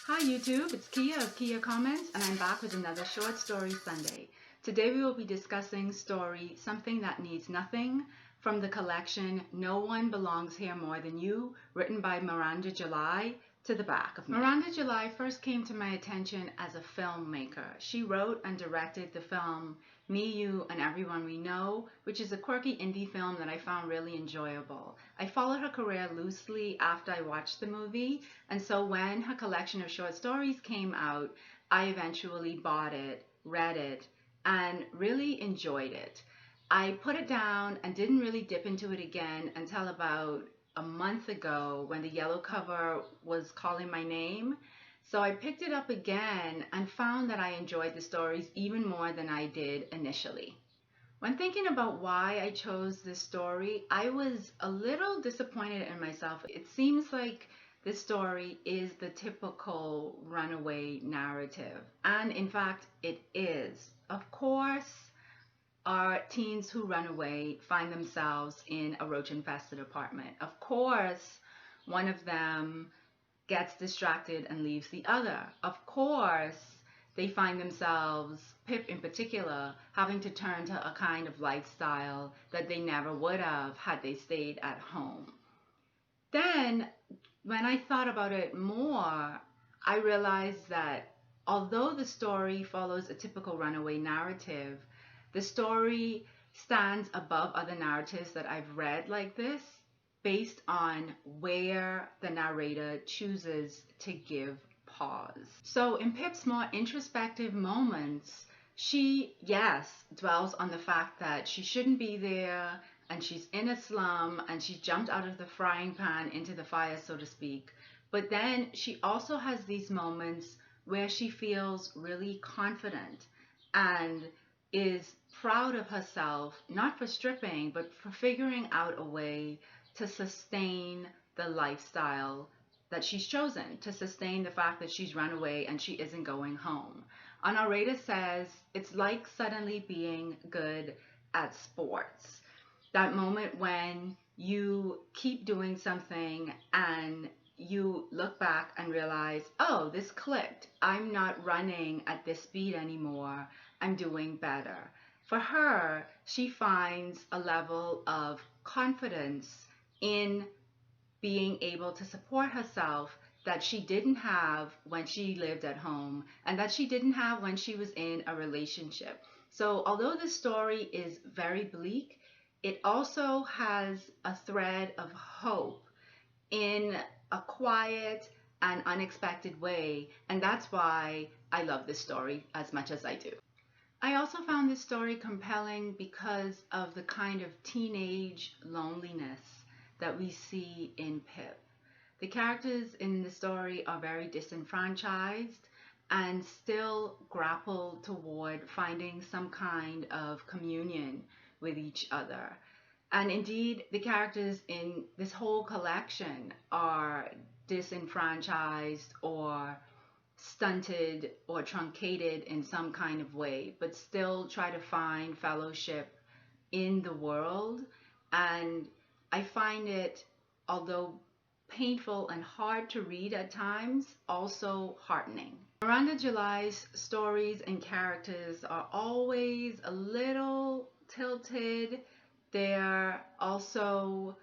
Hi YouTube, it's Kia of Kia Comments, and I'm back with another Short Story Sunday. Today we will be discussing story Something That Needs Nothing from the collection No One Belongs Here More Than You, written by Miranda July, to the back of me. Miranda July first came to my attention as a filmmaker. She wrote and directed the film Me, You, and Everyone We Know, which is a quirky indie film that I found really enjoyable. I followed her career loosely after I watched the movie, and so when her collection of short stories came out, I eventually bought it, read it, and really enjoyed it. I put it down and didn't really dip into it again until about a month ago when the yellow cover was calling my name. So I picked it up again and found that I enjoyed the stories even more than I did initially. When thinking about why I chose this story, I was a little disappointed in myself. It seems like this story is the typical runaway narrative, and in fact it is. Of course, our teens who run away find themselves in a roach-infested apartment. Of course, one of them gets distracted and leaves the other. Of course, they find themselves, Pip in particular, having to turn to a kind of lifestyle that they never would have had they stayed at home. Then, when I thought about it more, I realized that although the story follows a typical runaway narrative, the story stands above other narratives that I've read like this based on where the narrator chooses to give pause. So in Pip's more introspective moments, she, yes, dwells on the fact that she shouldn't be there and she's in a slum and she jumped out of the frying pan into the fire, so to speak. But then she also has these moments where she feels really confident and is proud of herself, not for stripping, but for figuring out a way to sustain the lifestyle that she's chosen, to sustain the fact that she's run away and she isn't going home. Our narrator says it's like suddenly being good at sports. That moment when you keep doing something and you look back and realize, oh, this clicked. I'm not running at this speed anymore. I'm doing better. For her, she finds a level of confidence in being able to support herself that she didn't have when she lived at home and that she didn't have when she was in a relationship. So although the story is very bleak, it also has a thread of hope in a quiet and unexpected way, and that's why I love this story as much as I do. I also found this story compelling because of the kind of teenage loneliness that we see in Pip. The characters in the story are very disenfranchised and still grapple toward finding some kind of communion with each other. And indeed, the characters in this whole collection are disenfranchised or stunted or truncated in some kind of way, but still try to find fellowship in the world. And I find it, although painful and hard to read at times, also heartening. Miranda July's stories and characters are always a little tilted. They're also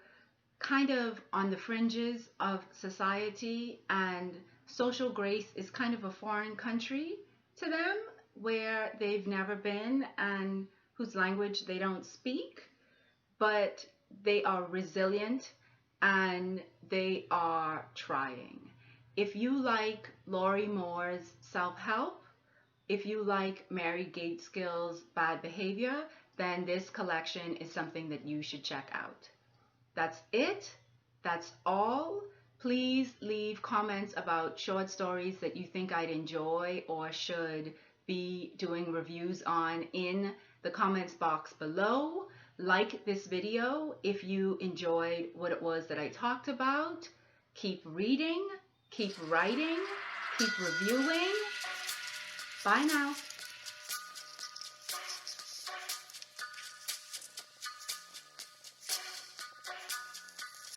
kind of on the fringes of society, and social grace is kind of a foreign country to them, where they've never been and whose language they don't speak, but they are resilient and they are trying. If you like Lori Moore's self-help, if you like Mary Gaitskill's bad behavior, then this collection is something that you should check out. That's it. That's all. Please leave comments about short stories that you think I'd enjoy or should be doing reviews on in the comments box below. Like this video if you enjoyed what it was that I talked about. Keep reading, keep writing, keep reviewing. Bye now.